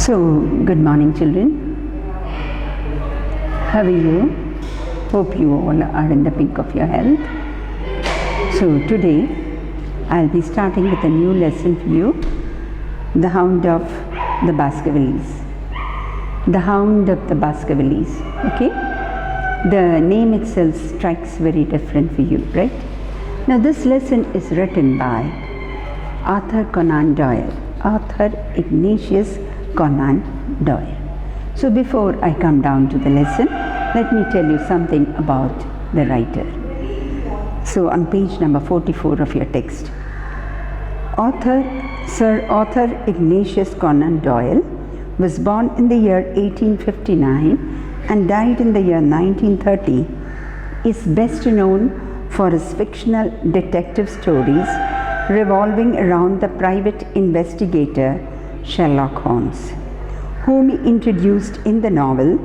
So, good morning, children. How are you? Hope you all are in the peak of your health. So, today I'll be starting with a new lesson for you, The Hound of the Baskervilles. The Hound of the Baskervilles, okay? The name itself strikes very different for you, right? Now, this lesson is written by Arthur Conan Doyle, Arthur Ignatius Conan Doyle. So before I come down to the lesson, let me tell you something about the writer. So on page number 44 of your text, Sir Arthur Ignatius Conan Doyle was born in the year 1859 and died in the year 1930. Is best known for his fictional detective stories revolving around the private investigator Sherlock Holmes, whom he introduced in the novel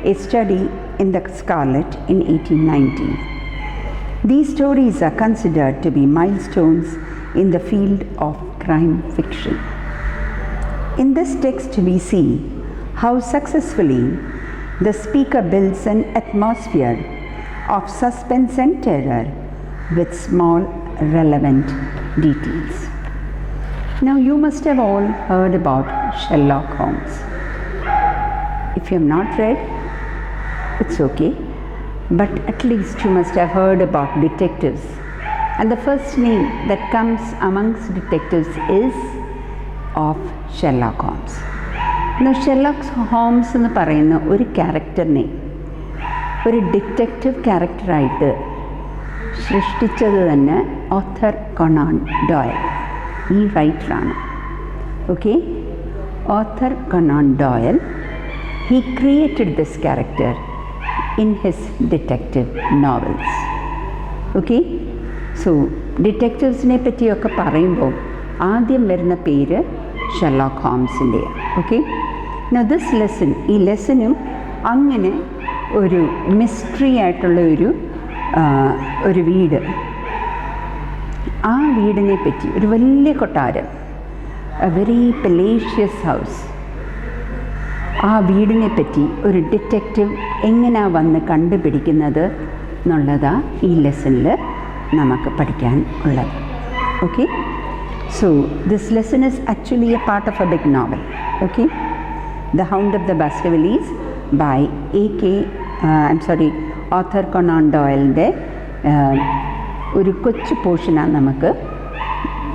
A Study in the Scarlet in 1890. These stories are considered to be milestones in the field of crime fiction. In this text we see how successfully the speaker builds an atmosphere of suspense and terror with small relevant details. Now you must have all heard about Sherlock Holmes. If you have not read, it's okay, but at least you must have heard about detectives. And the first name that comes amongst detectives is of Sherlock Holmes. Now Sherlock Holmes എന്ന് പറയുന്ന ഒരു ക്യാരക്ടറിനെ ഒരു detective ക്യാരക്ടറായിട്ട് സൃഷ്ടിച്ചത് തന്നെ author Conan Doyle, ഈ റൈറ്ററാണ്. Okay, author Conan Doyle, he created this character in his detective novels. Okay, so detectivesനെ പറ്റിയൊക്കെ പറയുമ്പോൾ ആദ്യം വരുന്ന പേര് ഷെർലോക്ക് ഹോംസിൻ്റെയാണ്. ഓക്കെ, now this lesson, ഈ ലെസനും അങ്ങനെ ഒരു മിസ്റ്ററി ആയിട്ടുള്ള ഒരു വീട്, ആ വീടിനെ പറ്റി ഒരു വലിയ കൊട്ടാരം, എ വെരി പെലേഷ്യസ് ഹൗസ്, ആ വീടിനെ പറ്റി ഒരു ഡിറ്റക്റ്റീവ് എങ്ങനെയാണ് വന്ന് കണ്ടുപിടിക്കുന്നത് എന്നുള്ളതാണ് ഈ ലെസണിൽ നമുക്ക് പഠിക്കാൻ ഉള്ളത്. Okay, so this lesson is actually a part of a big novel. Okay, the hound of the Baskervilles by author Conan ഡോയലിൻ്റെ ഒരു കൊച്ചു പോർഷനാണ് നമുക്ക്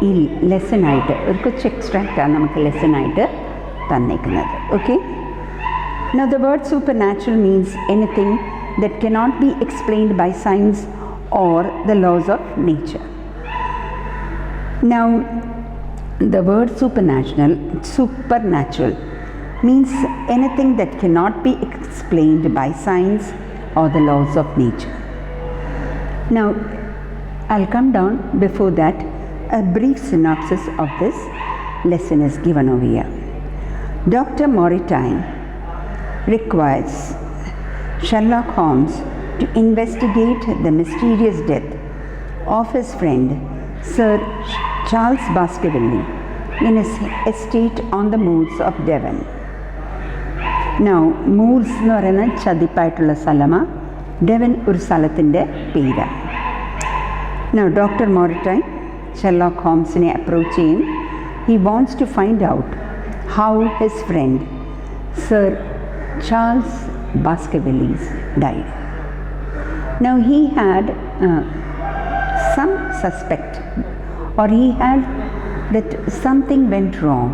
ഈ ലെസണായിട്ട്, ഒരു കൊച്ചു എക്സ്ട്രാക്റ്റാണ് നമുക്ക് ലെസണായിട്ട് തന്നേക്കുന്നത്. Okay, now the word supernatural means anything that cannot be explained by science or the laws of nature. Now the word supernatural means anything that cannot be explained by science or the laws of nature. Now I'll come down. Before that, a brief synopsis of this lesson is given over here. Dr. Moritine requires Sherlock Holmes to investigate the mysterious death of his friend Sir Charles Baskerville in his estate on the moors of Devon. Now, moors എന്ന് പറയുന്ന ചതിപ്പായിട്ടുള്ള സ്ഥലമാണ്, Devon ഒരു സ്ഥലത്തിൻ്റെ പേരാണ്. Now, Dr. Moritine Sherlock Holmesനെ approach ചെയ്യും. He wants to find out how his friend Sir Charles Baskerville died. Now he had some suspect, or he had that something went wrong,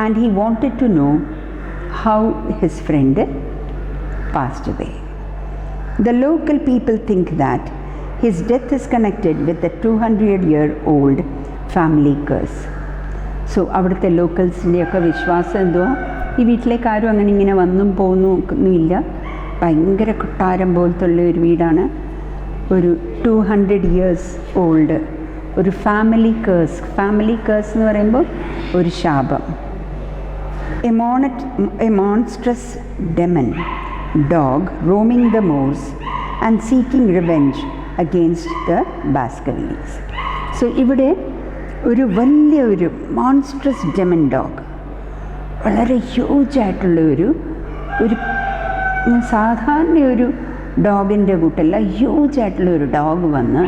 and he wanted to know how his friend passed away. The local people think that his death is connected with the 200-year-old family curse. So അവിടുത്തെ ലോക്കൽസിൻ്റെയൊക്കെ വിശ്വാസം എന്തോ, ഈ വീട്ടിലേക്ക് ആരും അങ്ങനെ ഇങ്ങനെ വന്നും പോകുന്നുമില്ല, ഭയങ്കര കൊട്ടാരം പോലത്തുള്ള ഒരു വീടാണ്, ഒരു 200 years old, ഒരു ഫാമിലി കേഴ്സ് എന്ന് പറയുമ്പോൾ ഒരു ശാപം. A monstrous demon dog roaming the moors and seeking revenge against the Baskervilles. So ഇവിടെ ഒരു വലിയ ഒരു മോൺസ്ട്രസ് ഡെമൻ ഡോഗ്, വളരെ ഹ്യൂജായിട്ടുള്ള ഒരു സാധാരണ ഒരു ഡോഗിൻ്റെ കൂട്ടല്ല, ഹ്യൂജായിട്ടുള്ള ഒരു ഡോഗ് വന്ന്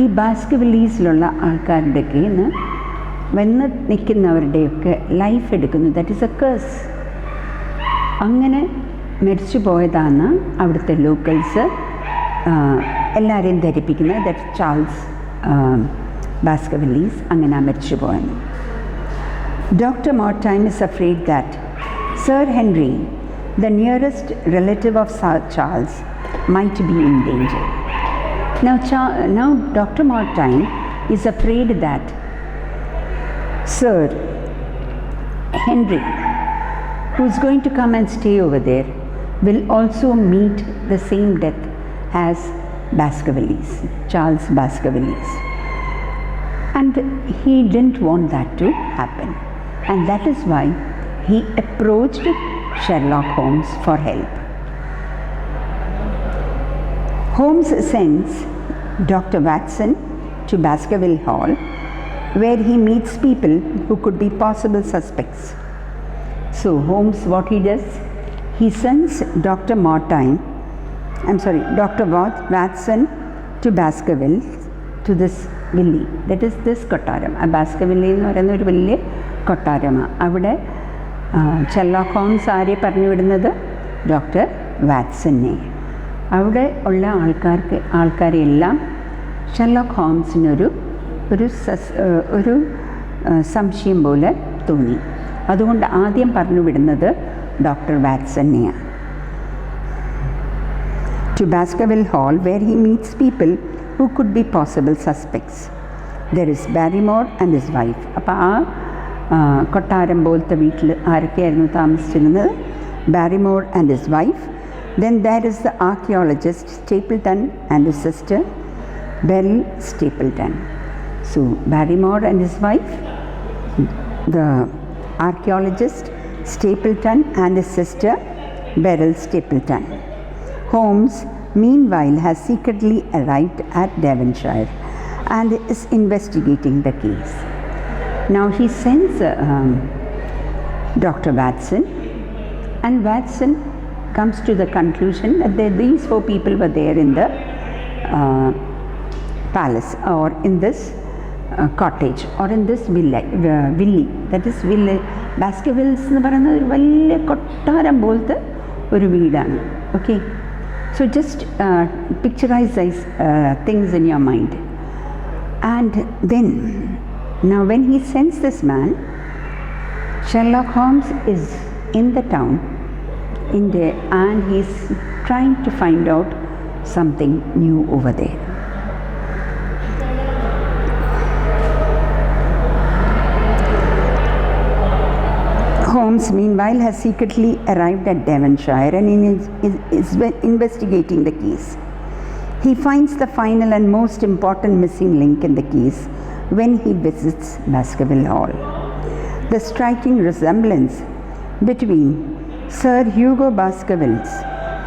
ഈ ബാസ്കർവില്ലീസിലുള്ള ആൾക്കാരുടെയൊക്കെ വന്ന് നിൽക്കുന്നവരുടെയൊക്കെ ലൈഫ് എടുക്കുന്നു. That is A curse. അങ്ങനെ മരിച്ചു പോയതാണ് അവിടുത്തെ ലോക്കൽസ് എല്ലാവരെയും ധരിപ്പിക്കുന്നത്. ദാറ്റ് ചാൾസ് ബാസ്കർവില്ലീസ് അങ്ങനെ മരിച്ചു പോയെന്ന്. Dr. Mortime is afraid that Sir Henry, the nearest relative of Sir Charles, might be in danger. Now Dr. Mortime is afraid that Sir Henry, who is going to come and stay over there, will also meet the same death as Baskervilles, Charles Baskervilles. And he didn't want that to happen. And that is why he approached Sherlock Holmes for help. Holmes sends Dr. Watson to Baskerville Hall, where he meets people who could be possible suspects. So Holmes, what he does, he sends Dr. Watson to Baskerville, to this villi, that is this കൊട്ടാരം. ആ ബാസ്കർവില്ലി എന്ന് പറയുന്ന ഒരു വലിയ കൊട്ടാരമാണ്. അവിടെ Sherlock Holmes ആരെ പറഞ്ഞു വിടുന്നത്? ഡോക്ടർ വാട്സനെ. അവിടെ ഉള്ള ആൾക്കാരെല്ലാം ഷെർലോക്ക് ഹോംസിനൊരു സംശയം പോലെ തോന്നി. അതുകൊണ്ട് ആദ്യം പറഞ്ഞു വിടുന്നത് doctor വാട്സനെയാണ്. To Baskerville Hall, where he meets people who could be possible suspects. There is Barrymore and his wife. അപ്പോൾ ആ കൊട്ടാരം പോലത്തെ വീട്ടിൽ ആരൊക്കെയായിരുന്നു താമസിച്ചിരുന്നത്? Barrymore and his wife. Then there is the archaeologist Stapleton and his sister Beryl Stapleton. So Barrymore and his wife, the archaeologist Stapleton and his sister Beryl Stapleton. Holmes, meanwhile, has secretly arrived at Devonshire and is investigating the case. Now he sends Dr. Watson, and Watson comes to the conclusion that these 4 people were there in the palace, or in this cottage, or in this villi. That is villi. Baskervilles എന്ന് പറയുന്നത് ഒരു വലിയ കൊട്ടാരം പോലത്തെ ഒരു വീടാണ്. Okay. So just picturize these things in your mind. And then, now when he sends this man, Sherlock Holmes is in the town, and he's trying to find out something new over there. Holmes, meanwhile, has secretly arrived at Devonshire and is investigating the case. He finds the final and most important missing link in the case when he visits Baskerville Hall. The striking resemblance between Sir Hugo Baskervilles,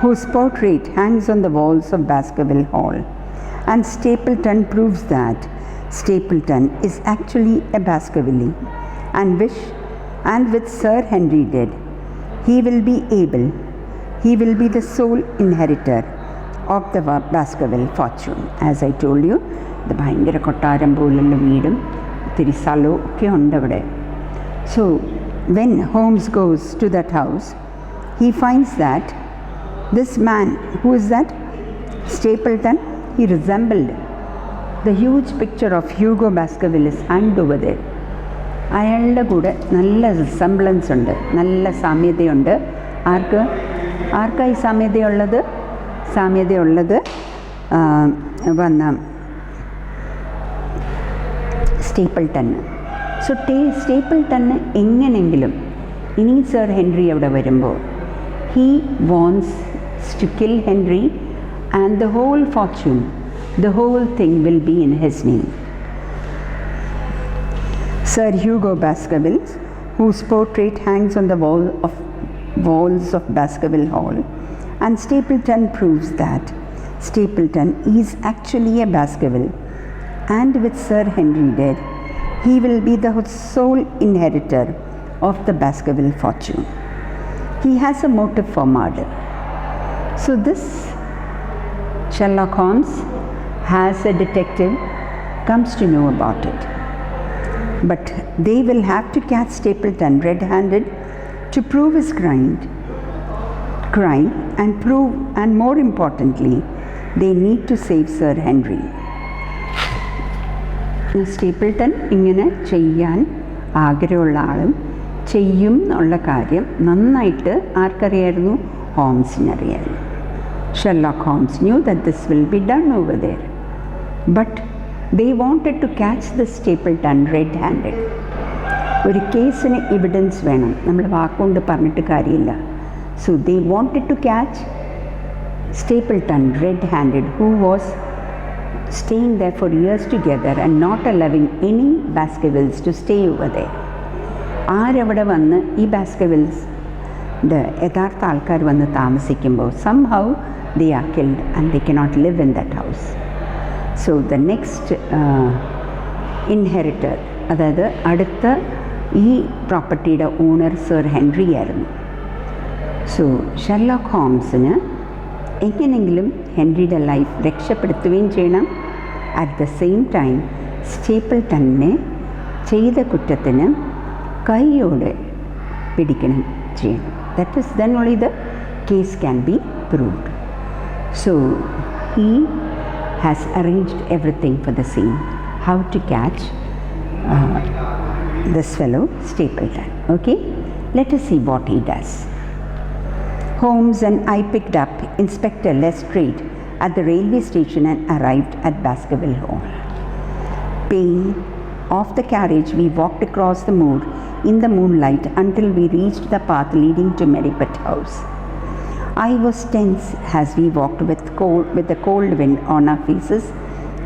whose portrait hangs on the walls of Baskerville Hall, and Stapleton proves that Stapleton is actually a Baskerville, and with Sir Henry dead, he will be the sole inheritor of the Baskerville fortune. As I told you, the ഭയങ്കര കൊട്ടാരം പോലുള്ള വീടും ഇത്തിരി സ്ഥലവും ഒക്കെ ഉണ്ട് അവിടെ. So when Holmes goes to that house, he finds that this man, who is that? Stapleton, he resembled the huge picture of Hugo Baskervilles hanged over there. അയാളുടെ കൂടെ നല്ല റിസംബ്ലൻസ് ഉണ്ട്, നല്ല സാമ്യതയുണ്ട്. ആർക്കായി സാമ്യതയുള്ളത് വന്ന സ്റ്റേപ്പിൾട്ടന്. സോ സ്റ്റേപ്പിൾട്ടന് എങ്ങനെങ്കിലും ഇനി സർ ഹെൻറി അവിടെ വരുമ്പോൾ he wants to kill Henry, and the whole fortune, the whole thing will be in his name. Sir Hugo Baskervilles, whose portrait hangs on the walls of Baskerville Hall, and Stapleton proves that Stapleton is actually a Baskerville, and with Sir Henry dead, he will be the sole inheritor of the Baskerville fortune. He has a motive for murder. So this Sherlock Holmes, as a detective, comes to know about it. But they will have to catch Stapleton red-handed to prove his crime and more importantly, they need to save Sir Henry. Stapleton ഇങ്ങനെ ചെയ്യാൻ ആഗ്രഹമുള്ള ആളും ചെയ്യും എന്നുള്ള കാര്യം നന്നായിട്ട് ആർക്കറിയായിരുന്നു? ഹോംസിനറിയായിരുന്നു. Sherlock Holmes knew that this will be done over there. But they wanted to catch the Stapleton red-handed. ഒരു കേസിന് എവിഡൻസ് വേണം, നമ്മൾ വാക്കുകൊണ്ട് പറഞ്ഞിട്ട് കാര്യമില്ല. So they wanted to catch Stapleton red-handed, who was staying there for years together and not allowing any Baskervilles to stay over there. ആരവിടെ വന്ന് ഈ ബാസ്കർവിൽസ് യഥാർത്ഥ ആൾക്കാർ വന്ന് താമസിക്കുമ്പോൾ somehow they are killed and they cannot live in that house. So the next inheritor, അതായത് അടുത്ത ഈ പ്രോപ്പർട്ടിയുടെ ഓണർ സർ ഹെൻറി ആയിരുന്നു. സോ ഷെർലോക്ക് ഹോംസിന് എങ്ങനെയെങ്കിലും ഹെൻറിയുടെ ലൈഫ് രക്ഷപ്പെടുത്തുകയും ചെയ്യണം. അറ്റ് ദ സെയിം ടൈം സ്റ്റേപ്പിൾട്ടനെ ചെയ്ത കുറ്റത്തിന് കൈയോടെ പിടിക്കണം ചെയ്യണം. That is then only the case can be proved. So he has arranged everything for the scene, how to catch this fellow Stapleton. Okay, let us see what he does. Holmes and I picked up Inspector Lestrade at the railway station and arrived at Baskerville Hall. Paying off the carriage, we walked across the moor in the moonlight until we reached the path leading to Merripit House. I was tense as we walked with the cold wind on our faces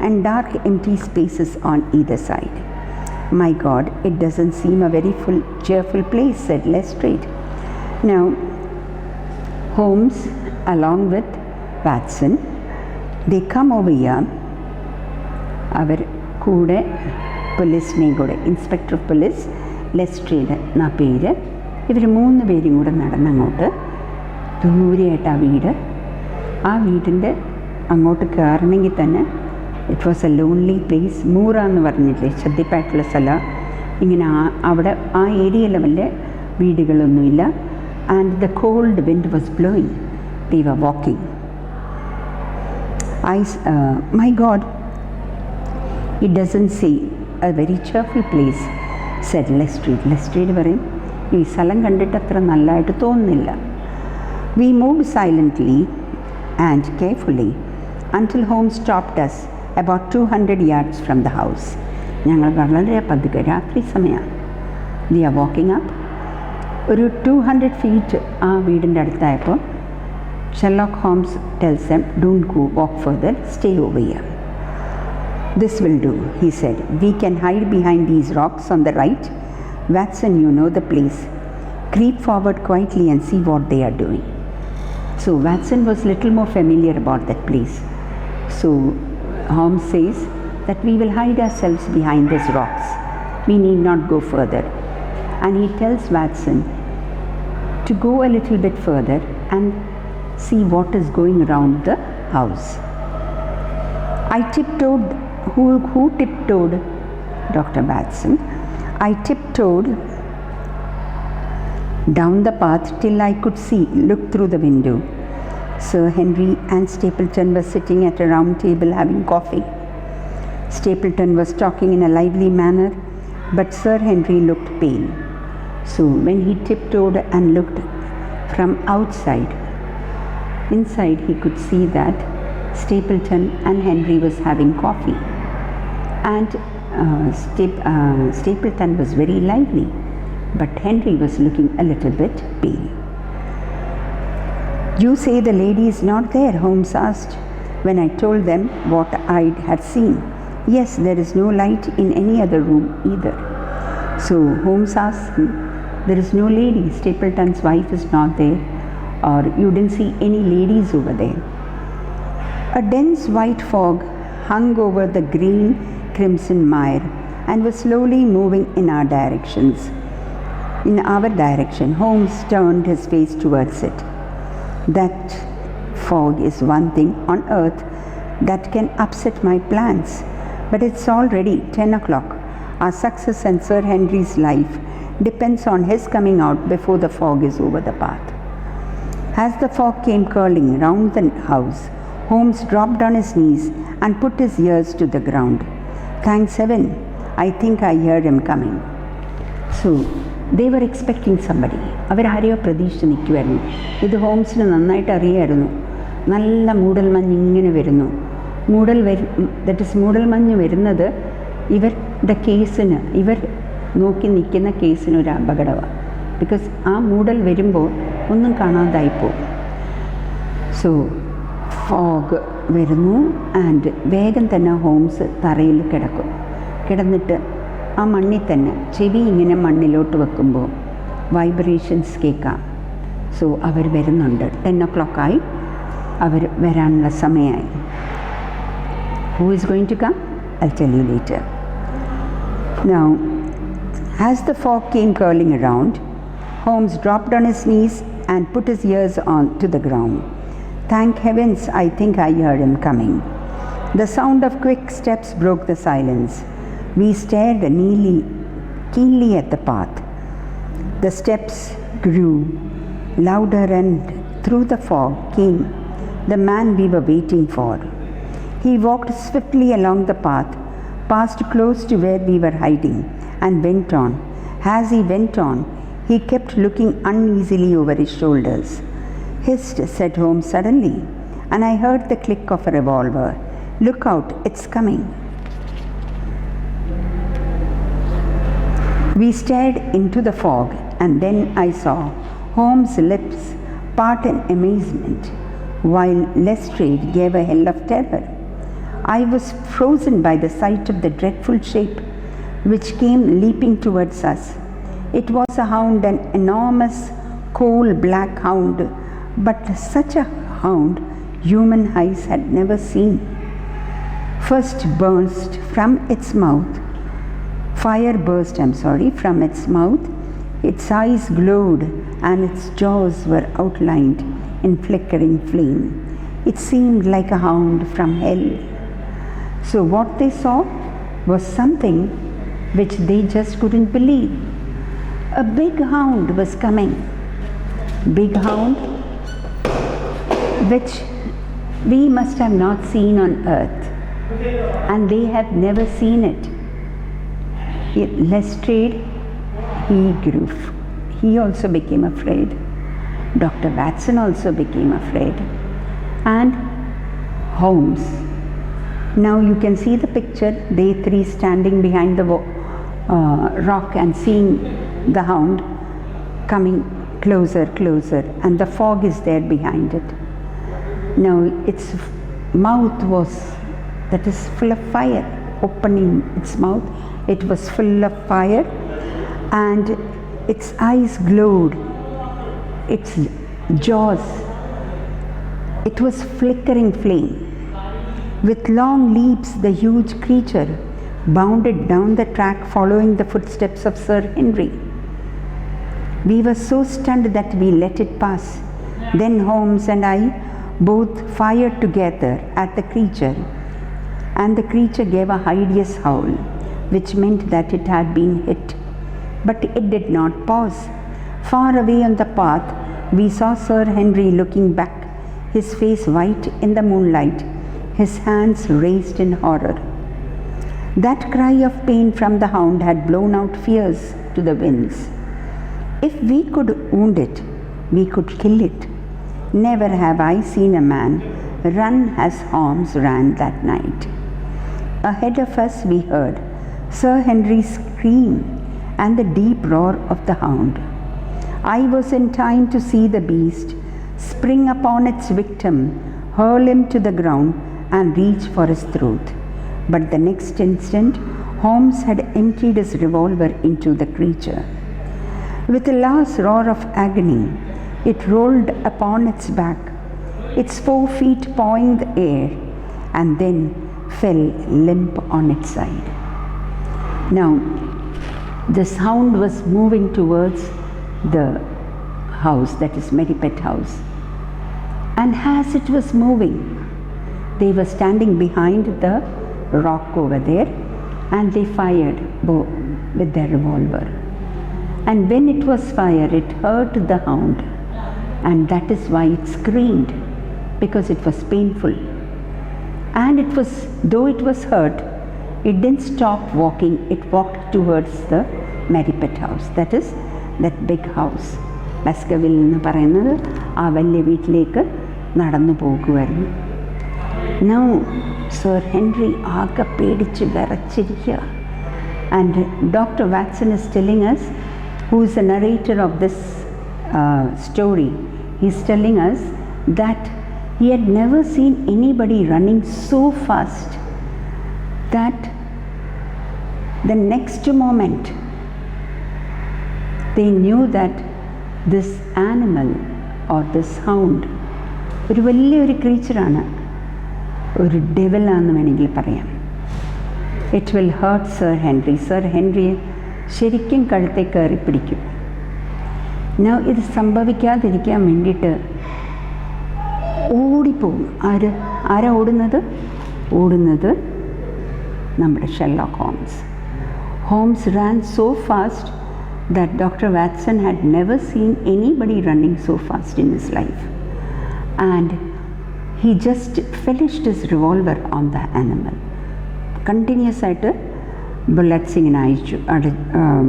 and dark empty spaces on either side. My God, it doesn't seem a very cheerful place, said Lestrade. Now, Holmes, along with Watson, they come over here. അവർ കൂടെ പോലീസിനെയും കൂടെ inspector of police Lestrade എന്നാ പേര്, ഇവർ 3 പേരും കൂടെ നടന്നങ്ങോട്ട് ദൂരെയായിട്ട് ആ വീടിൻ്റെ അങ്ങോട്ട് കയറണമെങ്കിൽ തന്നെ it was a lonely place. Moor എന്ന് പറഞ്ഞില്ലേ, ശ്രദ്ധിപ്പായിട്ടുള്ള സ്ഥലം. ഇങ്ങനെ അവിടെ ആ ഏരിയയിൽ വല്ല വീടുകളൊന്നുമില്ല. And the cold wind was blowing. They were walking. My God, it doesn't see a very cheerful place, said Lestrade. Lestrade പറയും, ഈ സ്ഥലം കണ്ടിട്ട് അത്ര നല്ലതായിട്ട് തോന്നുന്നില്ല. We moved silently and carefully until Holmes stopped us about 200 yards from the house. ഞങ്ങൾ വളരെ പതുക്കെ, രാത്രി സമയമാണ്. We are walking up. ഒരു 200 feet ആ വീടിൻ്റെ അടുത്തായപ്പോൾ Sherlock Holmes tells them, don't go, walk further, stay over here. This will do, he said. We can hide behind these rocks on the right. Watson, you know the place. Creep forward quietly and see what they are doing. So Watson was little more familiar about that place. So Holmes says that we will hide ourselves behind these rocks. We need not go further. And he tells Watson to go a little bit further and see what is going around the house. I tiptoed. Who tiptoed? Dr. Watson. I tiptoed down the path till I could look through the window. Sir Henry and Stapleton were sitting at a round table having coffee. Stapleton was talking in a lively manner, but Sir Henry looked pale. So when he tiptoed and looked from outside, inside he could see that Stapleton and Henry was having coffee, and Stapleton was very lively, but Henry was looking a little bit pale. You say the lady is not there? Holmes asked, when I told them what I had seen. Yes, there is no light in any other room either. So Holmes asked him, there is no lady, Stapleton's wife is not there, or you didn't see any ladies over there? A dense white fog hung over the green crimson mire and was slowly moving in our directions. in our direction. Holmes turned his face towards it. That fog is one thing on earth that can upset my plans, but it's already 10 o'clock. Our success and Sir Henry's life depends on his coming out before the fog is over the path. As the fog came curling round the house, Holmes dropped on his knees and put his ears to the ground. Thanks heaven, I think I heard him coming. So, they were expecting somebody. അവരാരെയോ പ്രതീക്ഷിച്ച് നിൽക്കുമായിരുന്നു. ഇത് ഹോംസിന് നന്നായിട്ട് അറിയായിരുന്നു. നല്ല മൂടൽമഞ്ഞ് ഇങ്ങനെ വരുന്നു. മൂടൽമഞ്ഞ് വരുന്നത് ഇവരുടെ കേസിന്, ഇവർ നോക്കി നിൽക്കുന്ന കേസിന് ഒരു അപകടമാണ്. ബിക്കോസ് ആ മൂടൽ വരുമ്പോൾ ഒന്നും കാണാതായിപ്പോവും. സോ ഫോഗ് വരുന്നു ആൻഡ് വേഗം തന്നെ ഹോംസ് തറയിൽ കിടന്നിട്ട് ആ മണ്ണിൽ തന്നെ ചെവി ഇങ്ങനെ മണ്ണിലോട്ട് വെക്കുമ്പോൾ വൈബ്രേഷൻസ് കേൾക്കാം. സോ അവർ വരുന്നുണ്ട്. 10 o'clock ആയി, അവർ വരാനുള്ള സമയമായി. Who is going to come? I'll tell you later. Now, as the fog came curling around, Holmes dropped on his knees and put his ears on to the ground. Thank heavens, I think I heard him coming. The sound of quick steps broke the silence. We stared keenly at the path. The steps grew louder, and through the fog came the man we were waiting for. He walked swiftly along the path, passed close to where we were hiding, and went on. As he went on, he kept looking uneasily over his shoulders. Hist, said Holmes suddenly, and I heard the click of a revolver. Look out, it's coming. We stared into the fog, and then I saw Holmes' lips part in amazement, while Lestrade gave a yell of terror. I was frozen by the sight of the dreadful shape which came leaping towards us. It was a hound, an enormous coal-black hound, but such a hound human eyes had never seen. Fire burst from its mouth. Its eyes glowed and its jaws were outlined in flickering flame. It seemed like a hound from hell. So what they saw was something which they just couldn't believe. A big hound was coming. Big hound which we must have not seen on earth, and they have never seen it. Lestrade, he also became afraid. Dr. Watson also became afraid, and Holmes. Now you can see the picture, they three standing behind the rock and seeing the hound coming closer, and the fog is there behind it. Now its mouth was, that is full of fire. Opening its mouth, it was full of fire, and its eyes glowed, its jaws, it was flickering flame. With long leaps, the huge creature bounded down the track following the footsteps of Sir Henry. We were so stunned that we let it pass. Then Holmes and I both fired together at the creature, and the creature gave a hideous howl, which meant that it had been hit. But it did not pause. Far away on the path, we saw Sir Henry looking back, his face white in the moonlight, his hands raised in horror. That cry of pain from the hound had blown out fears to the winds. If we could wound it, we could kill it. Never have I seen a man run as Holmes ran that night. Ahead of us we heard Sir Henry's scream and the deep roar of the hound. I was in time to see the beast spring upon its victim, hurl him to the ground, and reach for his throat. But the next instant, Holmes had emptied his revolver into the creature. With a last roar of agony, it rolled upon its back, its 4 feet pawing the air, and then fell limp on its side. Now, This hound was moving towards the house, that is Meripet house. And as it was moving, they were standing behind the rock over there, and they fired with their revolver. And when it was fired, it hurt the hound, and that is why it screamed, because it was painful. And it was, though it was hurt, it didn't stop walking. It walked towards the Meripet house, that is that big house. ബസ്കവിൽ എന്ന് പറയുന്നത് ആ വലിയ വീട്ടിലേക്ക് നടന്നു പോകുമായിരുന്നു. Now Sir Henry ആകെ പേടിച്ച് വിറച്ചിരിക്കുക. And Dr. Watson is telling us, who is the narrator of this story, he is telling us that he had never seen anybody running so fast that the next moment they knew that this animal or this hound ഒരു വലിയൊരു ക്രീച്ചറാണ്, ഒരു ഡെവിലാണെന്ന് വേണമെങ്കിൽ പറയാം. It will hurt sir Henry. Sir ഹെൻറിയെ ശരിക്കും കഴുത്തെ കയറി പിടിക്കും. ഇത് സംഭവിക്കാതിരിക്കാൻ വേണ്ടിയിട്ട് ഓടിപ്പോകും. ആരാ ഓടുന്നത് നമ്മുടെ Sherlock Holmes. Holmes ran so fast that Dr. Watson had never seen anybody running so fast in his life. And he just finished his revolver on the animal. Continuous bullets ഇങ്ങനെ അയച്ചു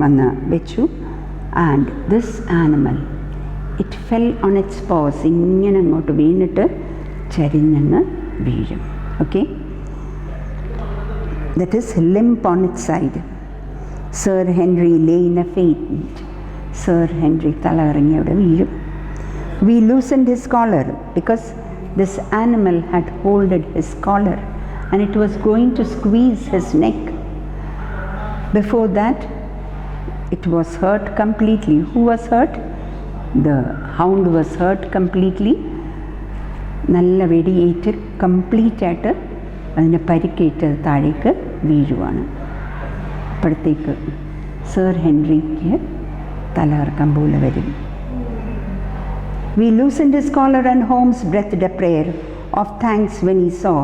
വന്ന് വെച്ചു. And this animal, it fell on its paws. ഇങ്ങനെ അങ്ങോട്ട് വീണിട്ട് ചരിഞ്ഞങ്ങ് വീഴും. Okay? That is limp on its side. Sir Henry lay in a faint. Sir Henry തലകറങ്ങി അവിടെ വീഴും. We loosened his collar because this animal had holded his collar and it was going to squeeze his neck. Before that, it was hurt completely. Who was hurt? The hound was hurt completely. നല്ല വെടിയേറ്റ് complete ആയിട്ട് അതിനെ പരിക്കേറ്റ് താഴേക്ക് വീഴുവാണ്. അപ്പോഴത്തേക്ക് sir Henrik തലകറക്കം പോലെ വരും. We loosened his collar and Holmes breathed a prayer of thanks when he saw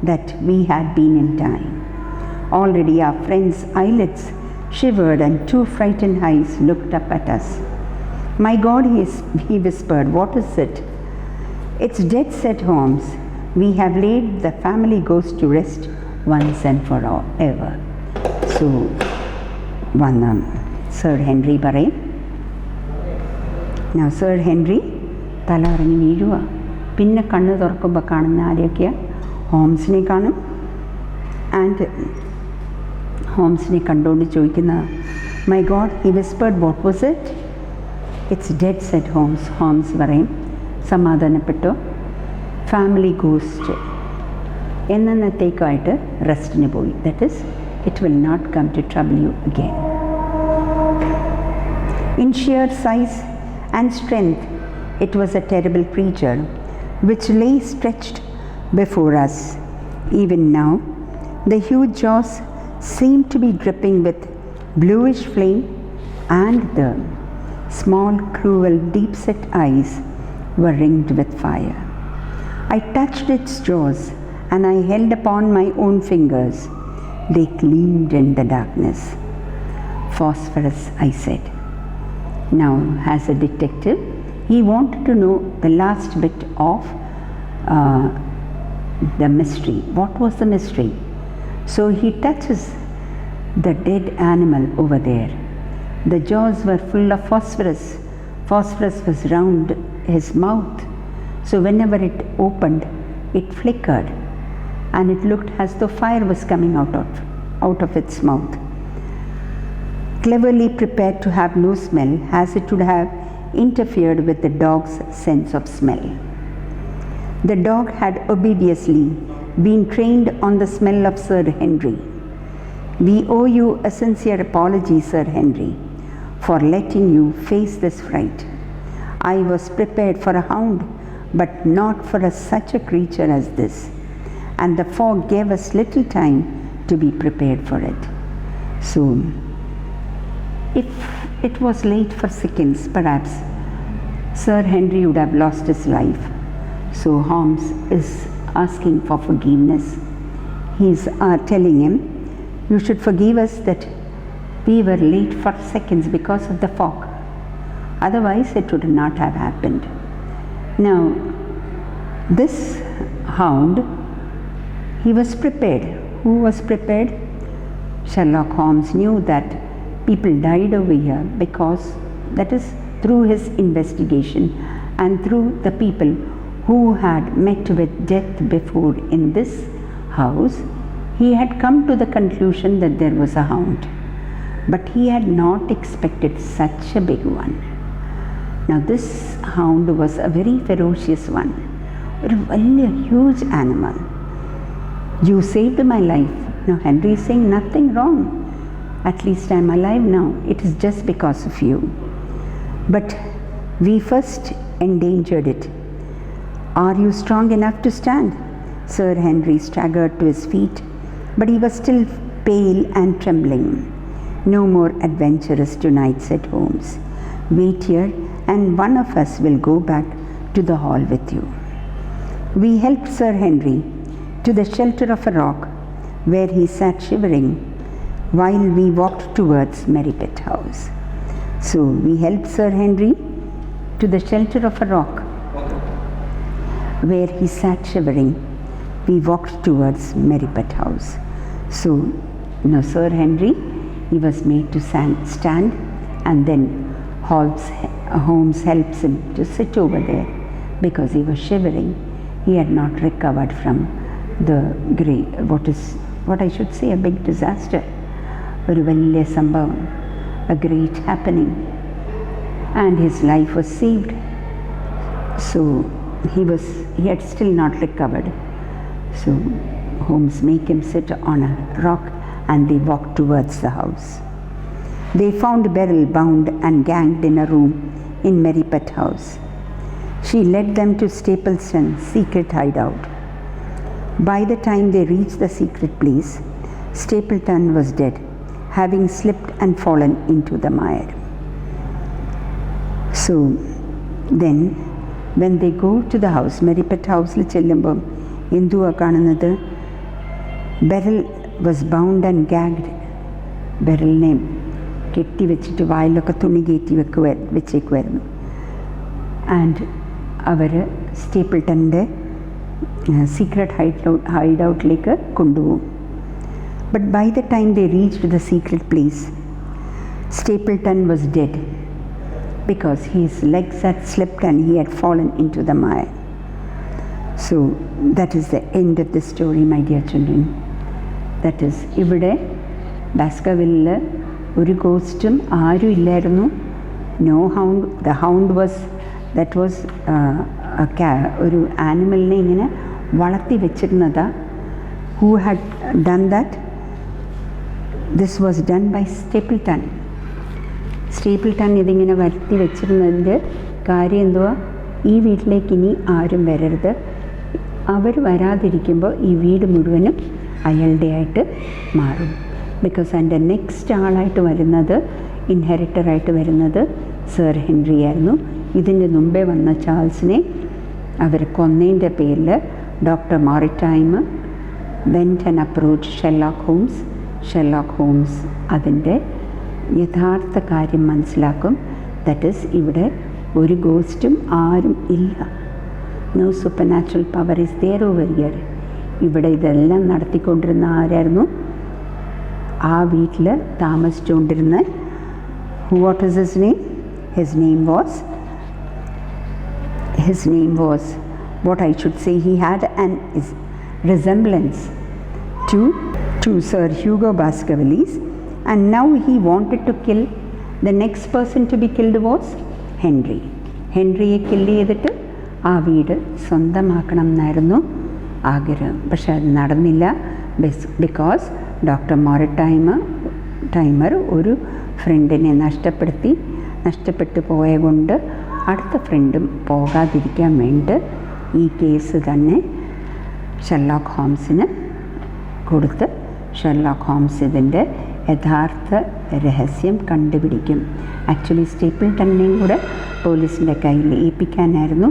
that we had been in time. Already our friend's eyelids shivered and two frightened eyes looked up at us. My God, he whispered, what is it? It's dead, said Holmes. We have laid the family ghost to rest once and for ever. So, Sir Henry പറയും. Now Sir Henry തല ഇറങ്ങി വീഴുക. പിന്നെ കണ്ണ് തുറക്കുമ്പോൾ കാണുന്ന ആരെയൊക്കെയാണ്? ഹോംസിനെ കാണും. And ഹോംസിനെ കണ്ടുകൊണ്ട് ചോദിക്കുന്ന, my god, he whispered, what was it? It's dead, said Holmes. Holmes പറയും, സമാധാനപ്പെട്ടോ, ഫാമിലി ഗോസ്റ്റ് എന്നത്തേക്കായിട്ട് റെസ്റ്റിന് പോയി. That is, it will not come to trouble you again. In sheer size and strength, it was a terrible creature which lay stretched before us. Even now, the huge jaws seemed to be dripping with bluish flame, and the small, cruel, deep-set eyes were ringed with fire. I touched its jaws, and I held upon my own fingers. They gleamed in the darkness. Phosphorus, I said. Now, as a detective, he wanted to know the last bit of the mystery. What was the mystery? So he touches the dead animal over there. The jaws were full of phosphorus. Phosphorus was round his mouth. So whenever it opened, it flickered, and it looked as though fire was coming out of its mouth. Cleverly prepared to have no smell, as it would have interfered with the dog's sense of smell. The dog had obviously been trained on the smell of Sir Henry. We owe you a sincere apology, Sir Henry, for letting you face this fright. I was prepared for a hound, but not for such a creature as this, and the fog gave us little time to be prepared for it. So, If it was late for seconds, perhaps Sir Henry would have lost his life. So Holmes is asking for forgiveness. He's telling him, you should forgive us that we were late for seconds because of the fog. Otherwise, it would not have happened. Now, this hound, he was prepared. Who was prepared? Sherlock Holmes knew that people died over here because that is through his investigation and through the people who had met with death before in this house, he had come to the conclusion that there was a hound. But he had not expected such a big one. Now this hound was a very ferocious one, a huge animal. You saved my life. Now Henry is saying nothing wrong. At least I am alive now. It is just because of you. But we first endangered it. Are you strong enough to stand? Sir Henry staggered to his feet, but he was still pale and trembling. No more adventurous tonight, said Holmes. Wait here, and one of us will go back to the hall with you. We helped Sir Henry to the shelter of a rock, where he sat shivering, while we walked towards Merripit House. So we helped Sir Henry to the shelter of a rock, where he sat shivering. We walked towards Merripit House. So, Sir Henry, he was made to stand, and then Holmes helps him to sit over there because he was shivering. He had not recovered from the what I should say, a big disaster, ഒരു വലിയ സംഭവം, a great happening, and his life was saved. So he had still not recovered. So Holmes make him sit on a rock, and they walked towards the house. They found Beryl bound and gagged in a room in Merripit House. She led them to Stapleton's secret hideout. By the time they reached the secret place, Stapleton was dead, having slipped and fallen into the mire. So then, when they go to the house, Merripit House il chellumbo enduva kanunathu, Beryl was bound and gagged. Beryl ne കെട്ടി വെച്ചിട്ട് വായിലൊക്കെ തുണി കയറ്റി വെച്ചേക്കുമായിരുന്നു. And our സ്റ്റേപ്പിൾട്ടൻ്റെ secret ഹൈഡൗട്ടിലേക്ക് കൊണ്ടുപോകും. But by the time they reached the secret place, Stapleton was dead because his legs had slipped and he had fallen into the mire. So that is the end of the story, my dear children. That is, ഇവിടെ ബാസ്കർവില്ലിൽ ഒരു ഗോസ്റ്റും ആരും ഇല്ലായിരുന്നു. No hound. The hound was ഒരു ആനിമലിനെ ഇങ്ങനെ വളർത്തി വെച്ചിരുന്നതാണ്. Who had done that? This was done by Stapleton. Stapleton ഇതിങ്ങനെ വരുത്തി വെച്ചിരുന്നതിൻ്റെ കാര്യം എന്തുവാ? ഈ വീട്ടിലേക്ക് ഇനി ആരും വരരുത്. അവർ വരാതിരിക്കുമ്പോൾ ഈ വീട് മുഴുവനും അയാളുടെ ആയിട്ട് മാറും. ബിക്കോസ് അതിൻ്റെ നെക്സ്റ്റ് ആളായിട്ട് വരുന്നത്, ഇൻഹെറിറ്ററായിട്ട് വരുന്നത് സർ ഹെൻറി ആയിരുന്നു. ഇതിൻ്റെ മുമ്പേ വന്ന ചാൾസിനെ അവർ കൊന്നതിൻ്റെ പേരിൽ doctor Mortimer went and approach Sherlock Holmes അതിൻ്റെ യഥാർത്ഥ കാര്യം മനസ്സിലാക്കും. ദാറ്റ് ഈസ്, ഇവിടെ ഒരു ഗോസ്റ്റും ആരും ഇല്ല. No supernatural power is there over here. ഇവിടെ ഇതെല്ലാം നടത്തിക്കൊണ്ടിരുന്ന ആരായിരുന്നു? ആ വീട്ടിൽ താമസിച്ചുകൊണ്ടിരുന്ന, what is his name? His name was what I should say, he had an resemblance to Sir Hugo Baskervilles, and now he wanted to kill. The next person to be killed was Henry. ഹെൻറിയെ kill ചെയ്തിട്ട് ആ വീട് സ്വന്തമാക്കണം എന്നായിരുന്നു ആഗ്രഹം. പക്ഷെ അത് നടന്നില്ല. Because doctor മോറിറ്റൈമർ ഒരു ഫ്രണ്ടിനെ നഷ്ടപ്പെട്ടു പോയ കൊണ്ട് അടുത്ത ഫ്രണ്ടും പോകാതിരിക്കാൻ വേണ്ടി ഈ കേസ് തന്നെ ഷെർലോക്ക് ഹോംസിന് കൊടുത്ത് ഷെർലോക്ക് ഹോംസ് ഇതിൻ്റെ യഥാർത്ഥ രഹസ്യം കണ്ടുപിടിക്കും. ആക്ച്വലി സ്റ്റേപ്പിൾട്ടനെയും കൂടെ പോലീസിൻ്റെ കയ്യിൽ ഏൽപ്പിക്കാനായിരുന്നു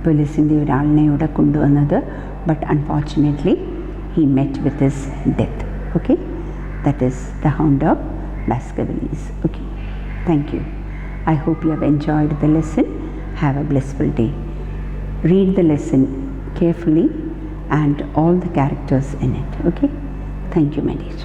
പോലീസിൻ്റെ ഒരാളിനെ ഇവിടെ കൊണ്ടുവന്നത്. But unfortunately he met with his death. Okay, that is the Hound of Baskervilles. Okay, thank you. I hope you have enjoyed the lesson. Have a blissful day. Read the lesson carefully and all the characters in it. Okay, thank you, my dear.